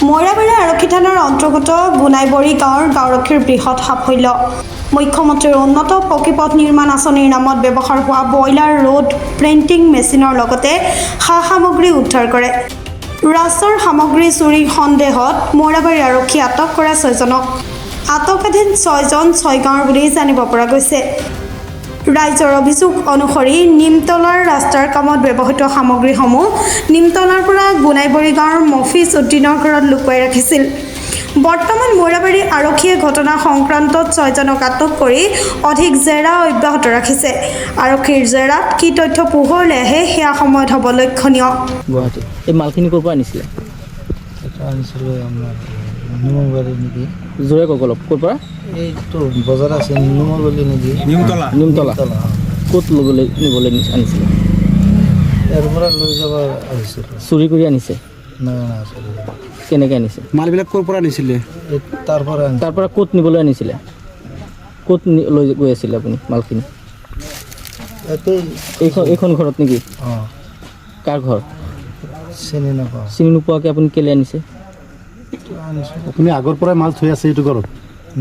মৈৰাবাৰী আৰক্ষী থানাৰ অন্তৰ্গত গুনাইবৰী গাঁৱৰ গাঁওৰক্ষীৰ বৃহৎ সাফল্য। মুখ্যমন্ত্ৰীৰ উন্নত পকীপথ নিৰ্মাণ আঁচনিৰ নামত ব্যৱহাৰ হোৱা বইলাৰ ৰোড প্ৰিণ্টিং মেচিনৰ লগতে সা সামগ্ৰী উদ্ধাৰ কৰে। ৰাস্তাৰ সামগ্ৰী চুৰিৰ সন্দেহত মৈৰাবাৰী আৰক্ষীয়ে আটক কৰা 6জনক। আটকাধীন 6জন 6 গাঁৱৰ বুলি জানিব পৰা গৈছে। ৰাইজৰ অভিযোগ অনুসৰি নিমতলাৰ ৰাস্তাৰ কামত ব্যৱহৃত সামগ্ৰীসমূহ নিমতলাৰ পৰা গুনাইবৰী গাঁৱৰ মফিজ উদ্দিনৰ ঘৰত লুকুৱাই ৰাখিছিল। বৰ্তমান মৈৰাবাৰী আৰক্ষীয়ে ঘটনা সংক্ৰান্তত 6জনক আটক কৰি অধিক জেৰা অব্যাহত ৰাখিছে। আৰক্ষীৰ জেৰাত কি তথ্য পোহৰলৈ আহে সেয়া সময়ত হ'ব লক্ষণীয়। গুৱাহাটী এই মালখিনি ক'ৰ পৰা আনিছিলে? জোৰে কওক অলপ। ক'ৰ পৰা? এইটো বজাৰ আছে নিমতলা নেকি? নিমতলা ক'ত নিবলৈ আনিছিলে? ইয়াৰ পৰা লৈ যাব আহিছিল। চুৰি কৰি আনিছে? না কেনেকৈ আনিছে? মালবিলাক ক'ৰ পৰা আনিছিলে? তাৰ পৰা ক'ত নিবলৈ আনিছিলে? ক'ত লৈ গৈ আছিলে আপুনি মালখিনি? এইখন ঘৰত নেকি? অঁ। কাৰ ঘৰ? চিনি নাপাওঁ। চিনি নোপোৱাকৈ আপুনি কেলৈ আনিছে? আপুনি আগৰ পৰাই মাল থৈ আছে এইটো ঘৰত?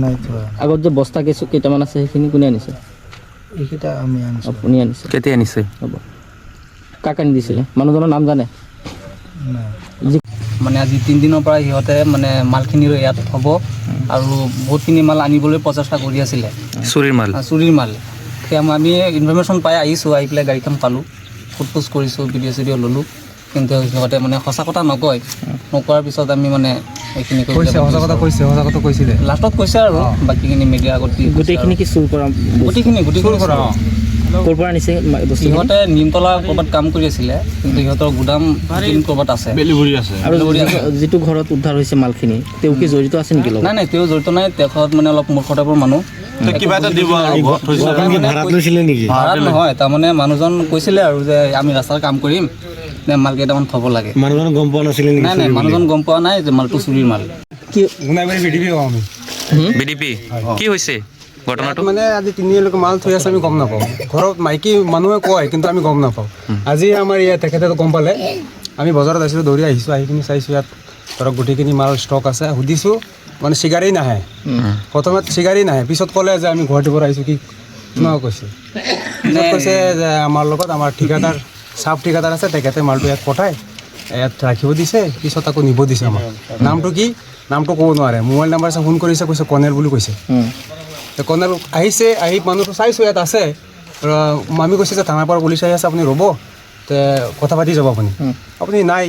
নাই থোৱা। আগত যে বস্তা কেইটামান আছে সেইখিনি কোনে আনিছে? এইকেইটা আমি আনিছোঁ। আপুনি আনিছে? কেতিয়া আনিছে? হ'ব। কাক আনি দিছিলে? মানুহজনৰ নাম জানে? নাই। মানে আজি 3 দিনৰ পৰা সিহঁতে মানে মালখিনি ইয়াত হ'ব আৰু বহুতখিনি মাল আনিবলৈ প্ৰচেষ্টা কৰি আছিলে। চুৰিৰ মাল? চুৰিৰ মাল। সেয়া আমি ইনফৰমেশ্যন পাই আহিছোঁ, আহি পেলাই গাড়ীখন পালোঁ, সোধ কৰিছোঁ, ভিডিঅ' ল'লোঁ, কিন্তু সিহঁতে মানে সঁচা কথা নকয়। নকোৱাৰ পিছত আমি মানে এইখিনি সঁচা কথা কৈছিলে লাষ্টত কৈছে আৰু বাকীখিনি মিডিয়া আগত গোটেইখিনি কি চুৰ কৰা? গোটেইখিনি ক'ৰ পৰা আনিছে বস্তু? সিহঁতে নিমতলা ক'ৰবাত কাম কৰি আছিলে, কিন্তু সিহঁতৰ গুদাম ক'ৰবাত আছে। আৰু যিটো ঘৰত উদ্ধাৰ হৈছে মালখিনি তেওঁ কি জড়িত আছে নেকি? নাই তেওঁ জড়িত নাই। তেখেত মানে অলপ মূৰ্খ টাইপৰ মানুহ। ভাড়াত নহয়, তাৰমানে মানুহজন কৈছিলে আৰু যে আমি ৰাস্তাৰ কাম কৰিম, মাল কেইটামান থ'ব লাগে। মানুহজন গম পোৱা নাছিলে? নাই মানুহজন গম পোৱা নাই যে মালটো চুৰিৰ মাল। কি বিডিপি কি হৈছে ঘটনাটো? মানে আজি 3 দিনলৈকে মাল থৈ আছে, আমি গম নাপাওঁ। ঘৰত মাইকী মানুহে কয়, কিন্তু আমি গম নাপাওঁ। আজি আমাৰ ইয়াত তেখেতে গম পালে। আমি বজাৰত আহিছিলোঁ, দৌৰি আহিছোঁ, আহি পিনি চাইছোঁ ইয়াত ধৰক গোটেইখিনি মাল ষ্টক আছে। সুধিছোঁ মানে চিগাৰেট নাহে, প্ৰথমে চিগাৰেট নাহে, পিছত ক'লে যে আমি গুৱাহাটীৰ পৰা আহিছোঁ। কি তেনেকুৱা কৈছে। পিছত কৈছে যে আমাৰ লগত আমাৰ ঠিকাদাৰ চাব ঠিকাদাৰ আছে, তেখেতে মালটো ইয়াত পঠাই ইয়াত ৰাখিব দিছে, পিছত আকৌ নিব দিছে। আমাৰ নামটো কি? নামটো ক'ব নোৱাৰে। মোবাইল নাম্বাৰ ফোন কৰিছে, কৈছে কৰ্ণেল বুলি কৈছে। কৰ্ণেল আহিছে, আহি মানুহটো চাইছোঁ ইয়াত আছে। আমি কৈছে যে থানাৰ পৰা পুলিচ আহি আছে, আপুনি ৰ'ব, তে কথা পাতি যাব আপুনি নাই।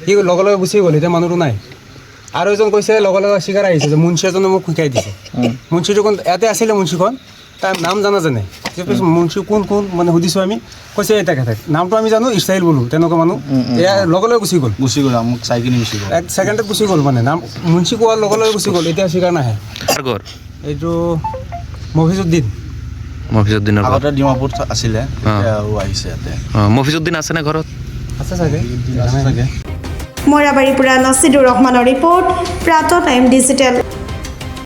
সি লগে লগে গুচি গ'ল, এতিয়া মানুহটো নাই। আৰু এজন কৈছে লগে লগে চিগাৰ আহিছে যে মুন্সী এজনে মোক শিকাই দিছে। মুন্সীটো কোন ইয়াতে আছিলে? মুন্সীখন তাৰ নাম জানে। মুন্সী কোন মানে সুধিছোঁ আমি, কৈছে এই তেখেতে। নামটো আমি জানো, ইছৰাইল বোলো, তেনেকুৱা মানুহ। এয়া লগে লগে গুচি গ'ল মোক চাই কিনি গুচি গ'ল। 1 ছেকেণ্ডত গুচি গ'ল, মানে নাম মুন্সী কোৱাৰ লগে লগে গুচি গ'ল। এতিয়া চিগাৰ নাহে। এইটো মফিজুদ্দিন। মফিজুদ্দিনৰ আগতে ডিমাপুৰ আছিলে, আৰু আহিছে ইয়াতে। মফিজুদ্দিন আছেনে ঘৰত? আছে চাগে। মৈৰাবাৰীৰ পৰা নছিদুৰ ৰহমানৰ ৰিপৰ্ট, প্ৰাতঃ টাইম ডিজিটেল।